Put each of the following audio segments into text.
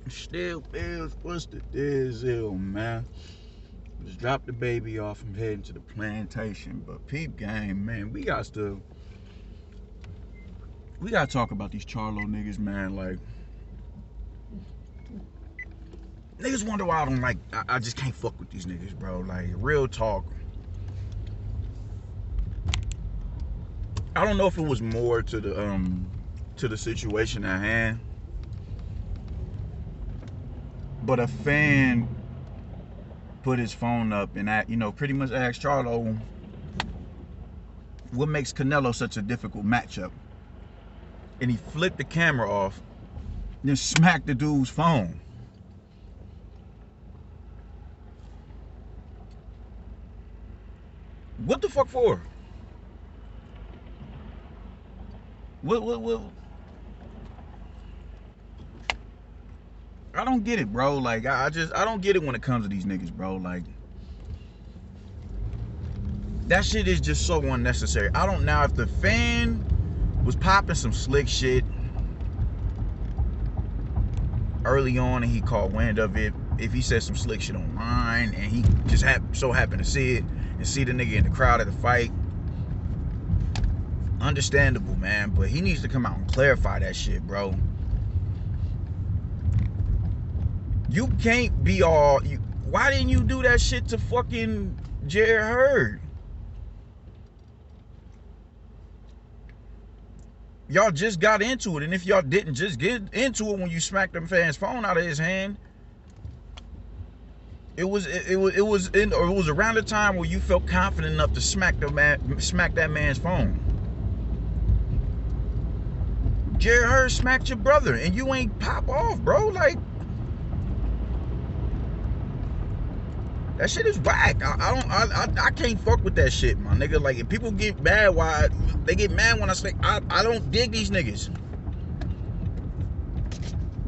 Still bills, what's the deal, man? Just dropped the baby off. I'm heading to the plantation. But peep game, man, we got to talk about these Charlo niggas, man. Like, niggas wonder why I don't like, I just can't fuck with these niggas, bro. Like, real talk. I don't know if it was more to the situation at hand, but a fan put his phone up and pretty much asked Charlo what makes Canelo such a difficult matchup. And he flipped the camera off, then smacked the dude's phone. What the fuck for? What? I don't get it, bro. Like, I don't get it when it comes to these niggas, bro. Like, that shit is just so unnecessary. I don't know if the fan was popping some slick shit early on and he caught wind of it. If he said some slick shit online and he just so happened to see it and see the nigga in the crowd at the fight, understandable, man. But he needs to come out and clarify that shit, bro. You can't be all... why didn't you do that shit to fucking Hurd? Y'all just got into it, and if y'all didn't just get into it when you smacked them fans' phone out of his hand, it was around the time where you felt confident enough to smack that man's phone. Hurd smacked your brother, and you ain't pop off, bro. Like, that shit is whack. I can't fuck with that shit, my nigga. Like, if people get mad, why they get mad when I say I don't dig these niggas.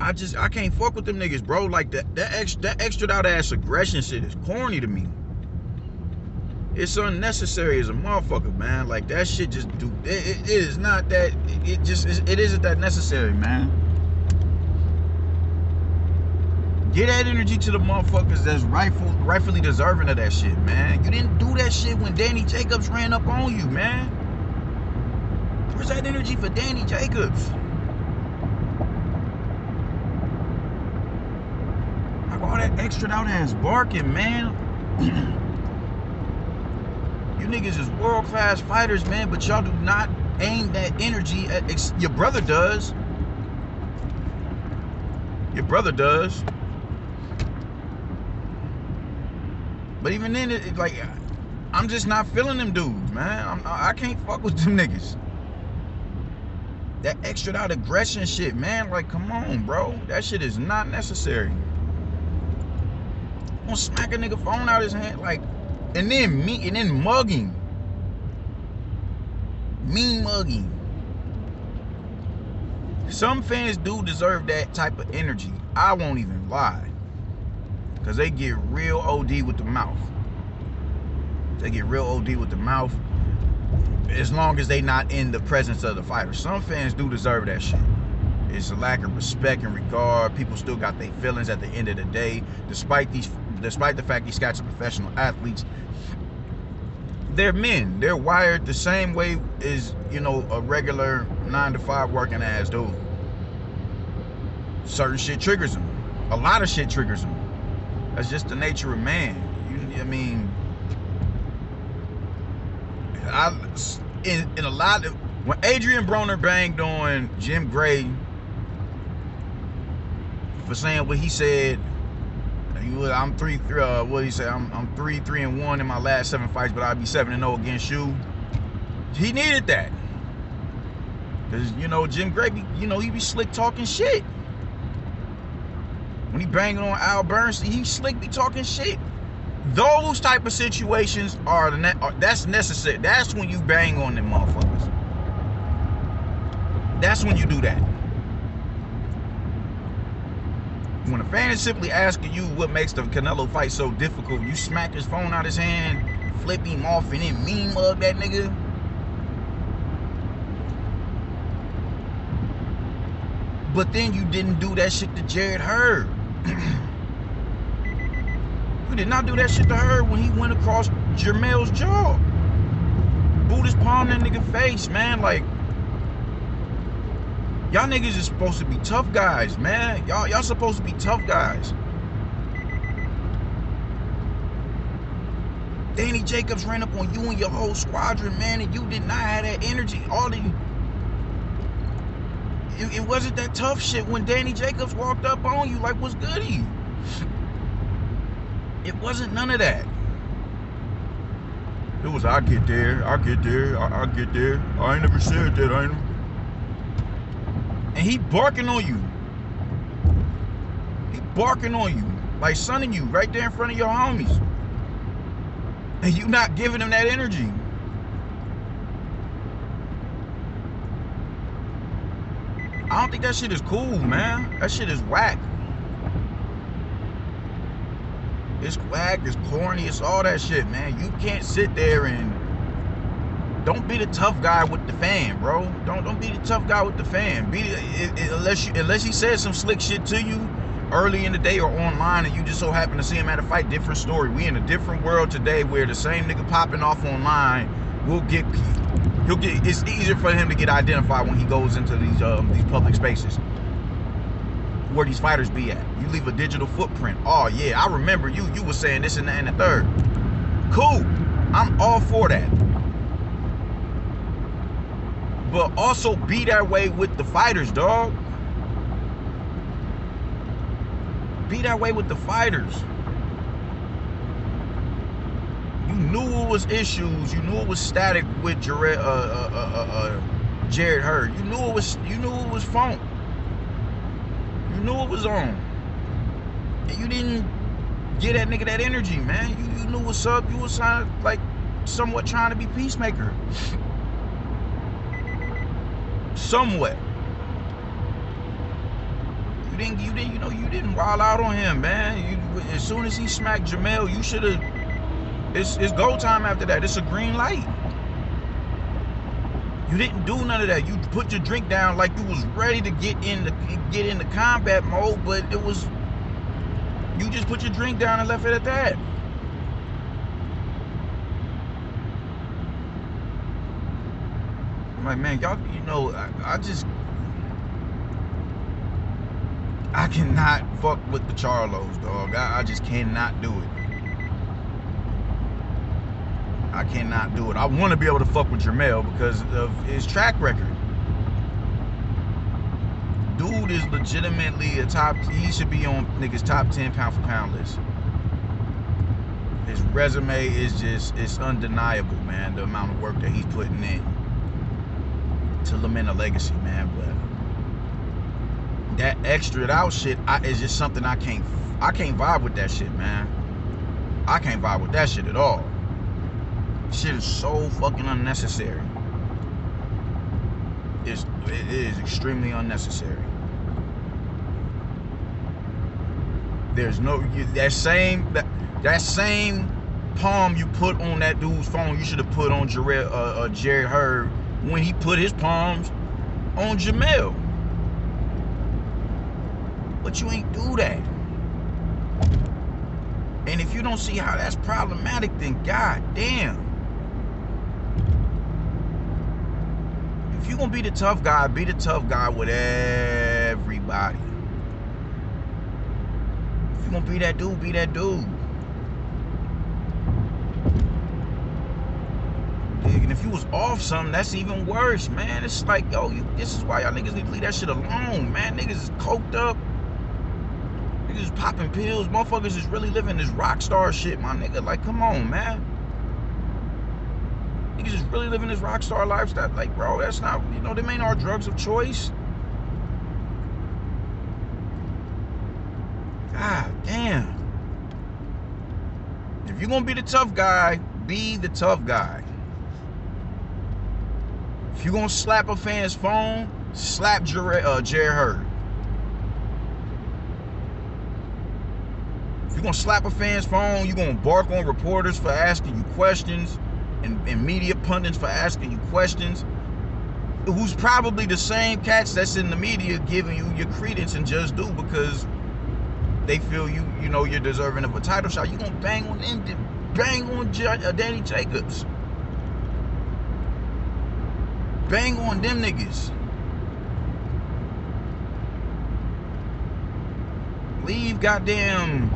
I can't fuck with them niggas, bro. Like, that extra out ass aggression shit is corny to me. It's unnecessary as a motherfucker, man. Like, that shit just it is not that. It isn't that necessary, man. Get that energy to the motherfuckers that's rightfully deserving of that shit, man. You didn't do that shit when Danny Jacobs ran up on you, man. Where's that energy for Danny Jacobs? Like, all that extra out ass barking, man. You niggas is world-class fighters, man, but y'all do not aim that energy at... your brother does. Your brother does. But even then, like, I'm just not feeling them dudes, man. I can't fuck with them niggas. That extra out aggression shit, man. Like, come on, bro. That shit is not necessary. I'm gonna smack a nigga phone out his hand, like, and then mugging. Mean mugging. Some fans do deserve that type of energy. I won't even lie. Because they get real OD with the mouth. They get real OD with the mouth as long as they not in the presence of the fighter. Some fans do deserve that shit. It's a lack of respect and regard. People still got their feelings at the end of the day. Despite the fact these guys are professional athletes, they're men. They're wired the same way as, a regular 9-to-5 working ass dude. Certain shit triggers them. A lot of shit triggers them. That's just the nature of man. In a lot of... when Adrian Broner banged on Jim Gray for saying what he said, I'm 3-3-1 in my last 7 fights, but I'd be 7-0 against you. He needed that. Because, Jim Gray, he be slick talking shit. When he banging on Al Bernstein, he slick be talking shit. Those type of situations that's necessary. That's when you bang on them motherfuckers. That's when you do that. When a fan is simply asking you what makes the Canelo fight so difficult, you smack his phone out his hand, flip him off, and then mean mug that nigga. But then you didn't do that shit to Jared Hurd. You did not do that shit to Hurd when he went across Jermall's jaw. Boot his palm in that nigga face, man. Like, y'all niggas is supposed to be tough guys, man. Y'all supposed to be tough guys. Danny Jacobs ran up on you and your whole squadron, man, and you did not have that energy. It wasn't that tough shit when Danny Jacobs walked up on you like, what's goody? It wasn't none of that. It was, I get there, I get there. I ain't never said that, And he barking on you. He barking on you, like sunning you right there in front of your homies. And you not giving him that energy. I don't think that shit is cool, man. That shit is whack. It's whack, it's corny, it's all that shit, man. You can't sit there and don't be the tough guy with the fan, bro. Don't be the tough guy with the fan. Unless he said some slick shit to you early in the day or online and you just so happen to see him at a fight, different story. We in a different world today where the same nigga popping off online it's easier for him to get identified when he goes into these public spaces where these fighters be at. You leave a digital footprint. Oh yeah, I remember you was saying this and that and the third. Cool, I'm all for that. But also be that way with the fighters, dog. Be that way with the fighters. You knew it was issues. You knew it was static with Jared Hurd. You knew it was funk. You knew it was on. And you didn't get that nigga that energy, man. You knew what's up. You was somewhat trying to be peacemaker. Somewhat. You didn't wild out on him, man. As soon as he smacked Jermall, you should have. It's go time after that. It's a green light. You didn't do none of that. You put your drink down like you was ready to get into combat mode, but it was, you just put your drink down and left it at that. I'm like, man, y'all, I cannot fuck with the Charlos, dog. I just cannot do it. I cannot do it. I want to be able to fuck with Jermall because of his track record. Dude is legitimately he should be on niggas top 10 pound for pound list. His resume is it's undeniable, man, the amount of work that he's putting in to lament a legacy, man. But that extra out shit is just something I can't vibe with that shit, man. I can't vibe with that shit at all. Shit is so fucking unnecessary. It is extremely unnecessary. There's no that same palm you put on that dude's phone, you should have put on Jared Hurd when he put his palms on Jermall. But you ain't do that. And if you don't see how that's problematic, then goddamn. If you're gonna be the tough guy, be the tough guy with everybody. If you're gonna be that dude, be that dude. And if you was off something, that's even worse, man. It's like, yo, this is why y'all niggas need to leave that shit alone, man. Niggas is coked up. Niggas is popping pills. Motherfuckers is really living this rock star shit, my nigga. Like, come on, man. Niggas is really living this rock star lifestyle. Like, bro, that's not, them ain't our drugs of choice. God damn. If you're gonna be the tough guy, be the tough guy. If you're gonna slap a fan's phone, slap Jared Hurd. If you're gonna slap a fan's phone, you're gonna bark on reporters for asking you questions and media pundits for asking you questions. who's probably the same cats that's in the media giving you your credence and just do because they feel you know you're deserving of a title shot. You gonna bang on them, bang on Danny Jacobs, bang on them niggas. Leave goddamn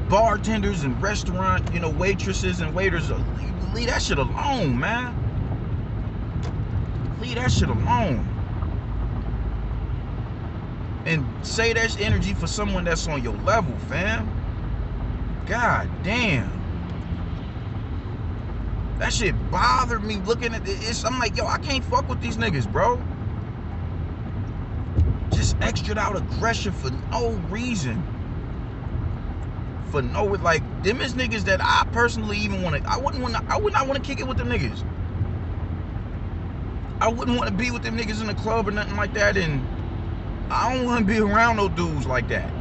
bartenders and restaurant, waitresses and waiters. Leave that shit alone, man. Leave that shit alone. And say that's energy for someone that's on your level, fam. God damn. That shit bothered me looking at this. I'm like, yo, I can't fuck with these niggas, bro. Just extra out aggression for no reason. For no, like, them is niggas that I personally even want to, I would not want to kick it with them niggas. I wouldn't want to be with them niggas in the club or nothing like that, and I don't want to be around no dudes like that.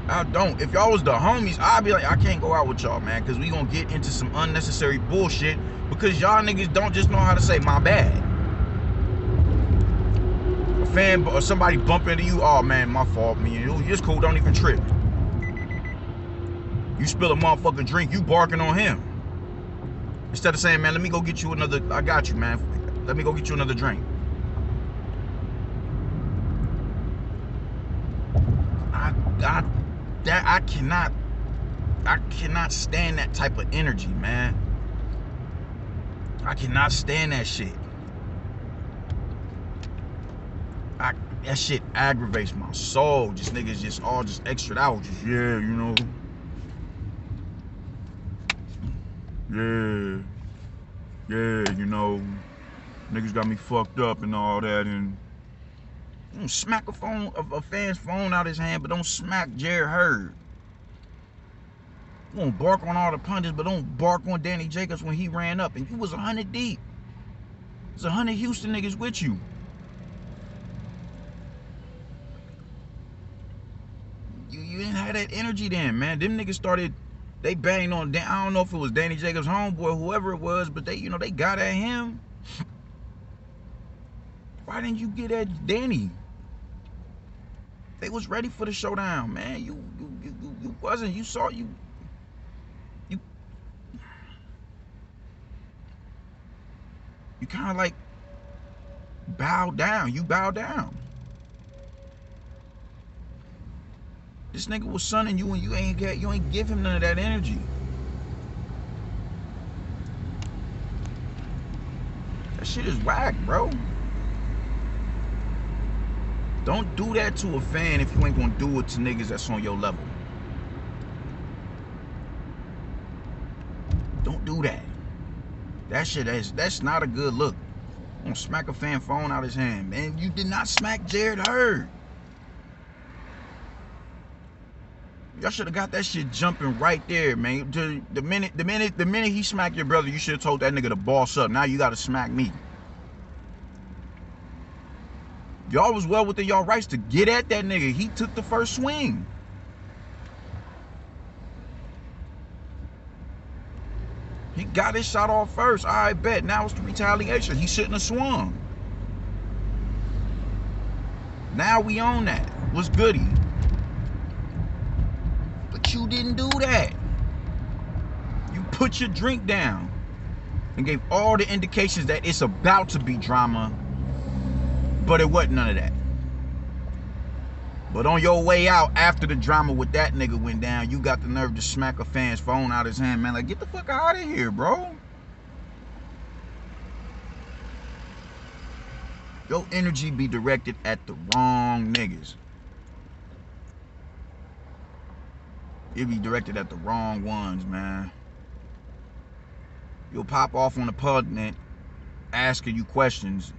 I don't. If y'all was the homies, I'd be like, I can't go out with y'all, man, because we gonna get into some unnecessary bullshit because y'all niggas don't just know how to say my bad. A fan or somebody bump into you, oh man, my fault, man. It's cool, don't even trip. You spill a motherfucking drink, you barking on him. Instead of saying, man, let me go get you another, I got you, man. Let me go get you another drink. I cannot stand that type of energy, man. I cannot stand that shit. That shit aggravates my soul. Just niggas just all just extra out. Just, yeah, niggas got me fucked up and all that, and don't smack a fan's phone out his hand, but don't smack Jared Hurd. You won't bark on all the punches, but don't bark on Danny Jacobs when he ran up, and you was 100 deep. There's 100 Houston niggas with you. You didn't have that energy then, man. Them niggas started, they banged on, I don't know if it was Danny Jacobs' homeboy, whoever it was, but they, they got at him. Why didn't you get at Danny? They was ready for the showdown, man. You wasn't. You saw you kind of like bowed down. You bowed down. This nigga was sunning you, and you ain't give him none of that energy. That shit is whack, bro. Don't do that to a fan if you ain't gonna do it to niggas that's on your level. Don't do that. That shit, that's not a good look. I'm gonna smack a fan phone out his hand, man. You did not smack Jared Hurd. Y'all should have got that shit jumping right there, man. The minute he smacked your brother, you should have told that nigga to boss up. Now you gotta smack me. Y'all was well within y'all rights to get at that nigga. He took the first swing. He got his shot off first. I bet. Now it's the retaliation. He shouldn't have swung. Now we on that. What's goody? But you didn't do that. You put your drink down and gave all the indications that it's about to be drama. But it wasn't none of that. But on your way out, after the drama with that nigga went down, you got the nerve to smack a fan's phone out his hand, man. Like, get the fuck out of here, bro. Your energy be directed at the wrong niggas. It be directed at the wrong ones, man. You'll pop off on the pundit asking you questions.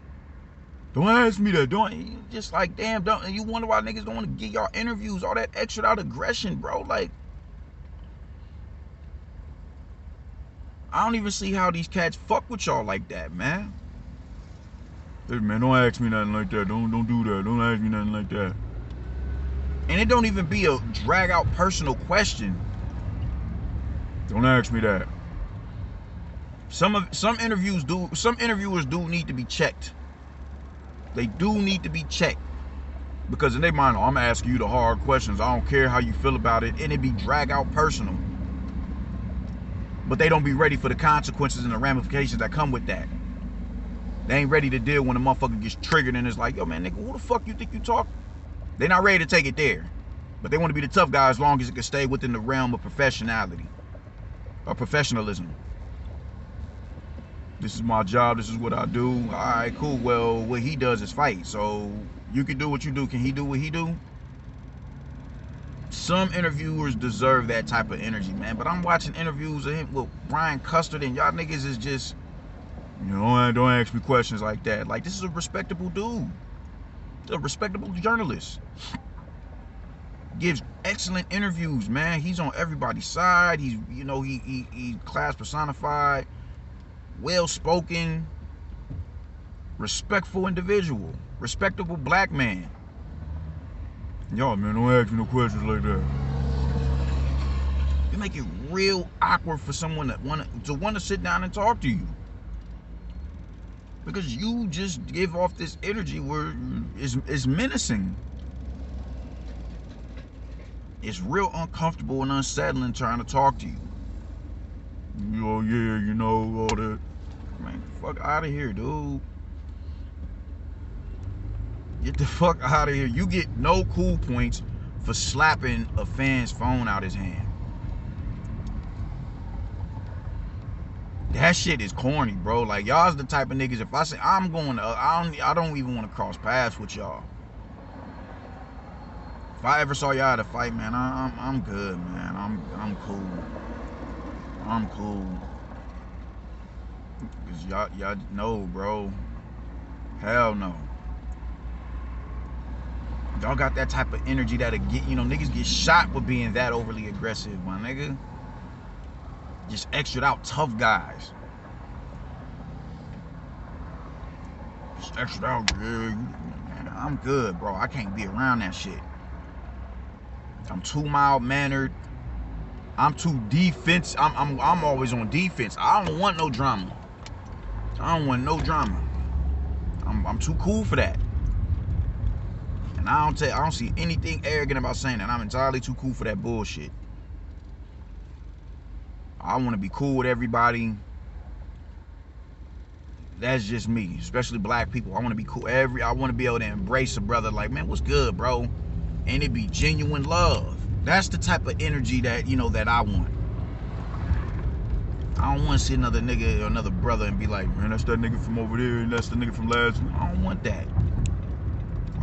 Don't ask me that. Don't, just like, damn, don't you wonder why niggas don't want to get y'all interviews, all that extra out aggression, bro? Like, I don't even see how these cats fuck with y'all like that, man. Hey, man, don't ask me nothing like that. Don't do that. Don't ask me nothing like that. And it don't even be a drag out personal question. Don't ask me that. Some interviewers do need to be checked. They do need to be checked. Because in their mind, oh, I'm gonna ask you the hard questions. I don't care how you feel about it. And it be drag out personal. But they don't be ready for the consequences and the ramifications that come with that. They ain't ready to deal when a motherfucker gets triggered and it's like, yo man, nigga, who the fuck you think you talk? They're not ready to take it there. But they want to be the tough guy as long as it can stay within the realm of professionality or professionalism. This is my job. This is what I do. All right, cool. Well, what he does is fight. So you can do what you do. Can he do what he do? Some interviewers deserve that type of energy, man. But I'm watching interviews of him with Brian Custard, and y'all niggas is just, you know, don't ask me questions like that. Like, this is a respectable dude. A respectable journalist. Gives excellent interviews, man. He's on everybody's side. He's, you know, he class personified, well-spoken, respectful individual, respectable black man. Y'all, man, don't ask me no questions like that. You make it real awkward for someone that want to sit down and talk to you. Because you just give off this energy where it's menacing. It's real uncomfortable and unsettling trying to talk to you. Oh yeah, you know, all that. Man, fuck out of here, dude. Get the fuck out of here. You get no cool points for slapping a fan's phone out his hand. That shit is corny, bro. Like, y'all's the type of niggas, if I say I'm going to, I don't even want to cross paths with y'all. If I ever saw y'all at a fight, man, I'm good, man. I'm cool. I'm cool. Cause y'all know, bro. Hell no. Y'all got that type of energy that'll get, you know, niggas get shot with being that overly aggressive, my nigga. Just extra out tough guys. Just extra out, yeah, man, I'm good, bro. I can't be around that shit. I'm too mild-mannered. I'm too defense. I'm always on defense. I don't want no drama. I don't want no drama. I'm too cool for that. And I don't see anything arrogant about saying that. I'm entirely too cool for that bullshit. I want to be cool with everybody. That's just me, especially black people. I want to be cool. I want to be able to embrace a brother like, man, what's good, bro? And it be genuine love. That's the type of energy that, you know, that I want. I don't want to see another nigga or another brother and be like, man, that's that nigga from over there and that's the nigga from last week. I don't want that.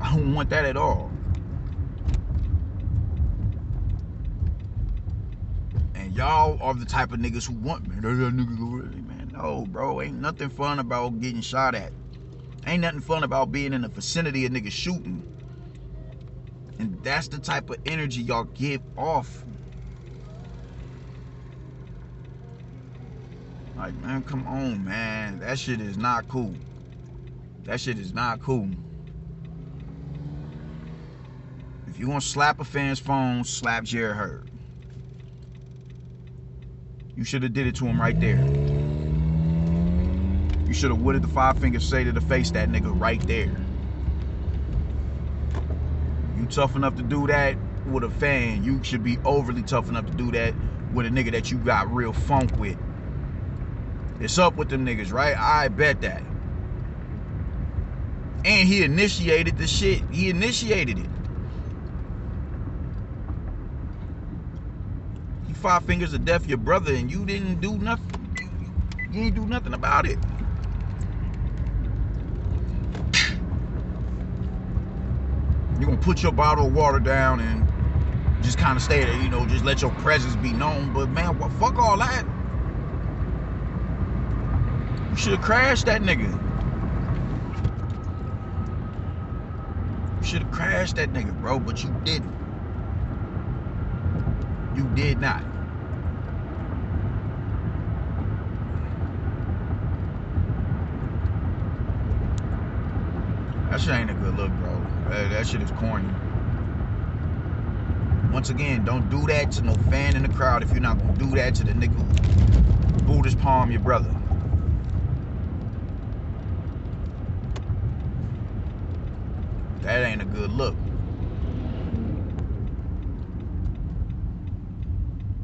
I don't want that at all. And y'all are the type of niggas who want, man, that's that nigga over there. Man, no, bro. Ain't nothing fun about getting shot at. Ain't nothing fun about being in the vicinity of niggas shooting. And that's the type of energy y'all give off. Like, man, come on, man. That shit is not cool. That shit is not cool. If you want to slap a fan's phone, slap Jerry Hurd. You should have did it to him right there. You should have wooded the 5 fingers say to the face that nigga right there. You tough enough to do that with a fan. You should be overly tough enough to do that with a nigga that you got real funk with. It's up with them niggas, right? I bet that. And he initiated the shit. He initiated it. He 5 fingers to death your brother and you didn't do nothing. You didn't do nothing about it. You're gonna put your bottle of water down and just kind of stay there, you know, just let your presence be known. But man, what, fuck all that. You should have crashed that nigga. You should have crashed that nigga, bro, but you didn't. You did not. That shit ain't a good look, bro. That shit is corny. Once again, don't do that to no fan in the crowd if you're not gonna do that to the nigga who Buddhist palm your brother. That ain't a good look.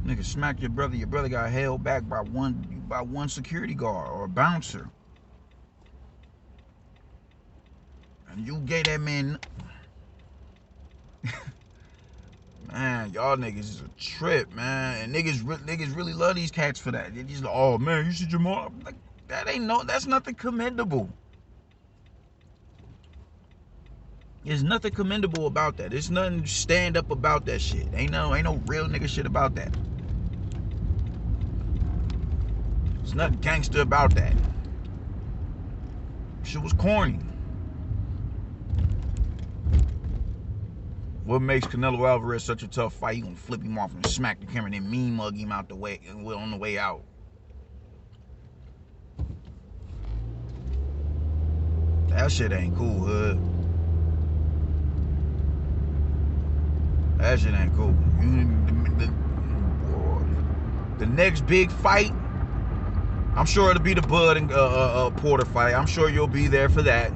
Nigga smacked your brother got held back by one security guard or a bouncer. And you gave that man man, y'all niggas is a trip, man. And niggas really love these cats for that. They just like, oh man, you see Jermall? Like, that's nothing commendable. There's nothing commendable about that. There's nothing stand up about that shit. Ain't no real nigga shit about that. There's nothing gangster about that. Shit was corny. What makes Canelo Alvarez such a tough fight? You gonna flip him off and smack the camera and then mean mug him out the way on the way out. That shit ain't cool, Hood. That shit ain't cool. The next big fight, I'm sure it'll be the Bud and Porter fight. I'm sure you'll be there for that.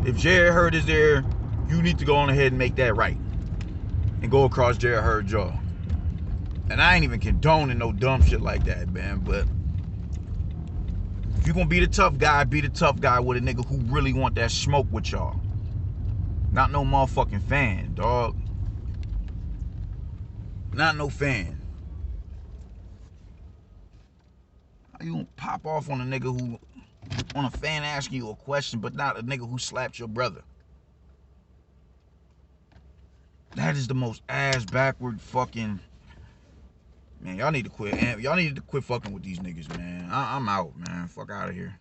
If Jared Hurd is there, you need to go on ahead and make that right. And go across Jared Hurd's jaw. And I ain't even condoning no dumb shit like that, man. But if you gonna be the tough guy with a nigga who really want that smoke with y'all. Not no motherfucking fan, dog. Not no fan. How you gonna pop off on a nigga who, on a fan asking you a question, but not a nigga who slapped your brother? That is the most ass backward fucking. Man, y'all need to quit. Y'all need to quit fucking with these niggas, man. I'm out, man. Fuck out of here.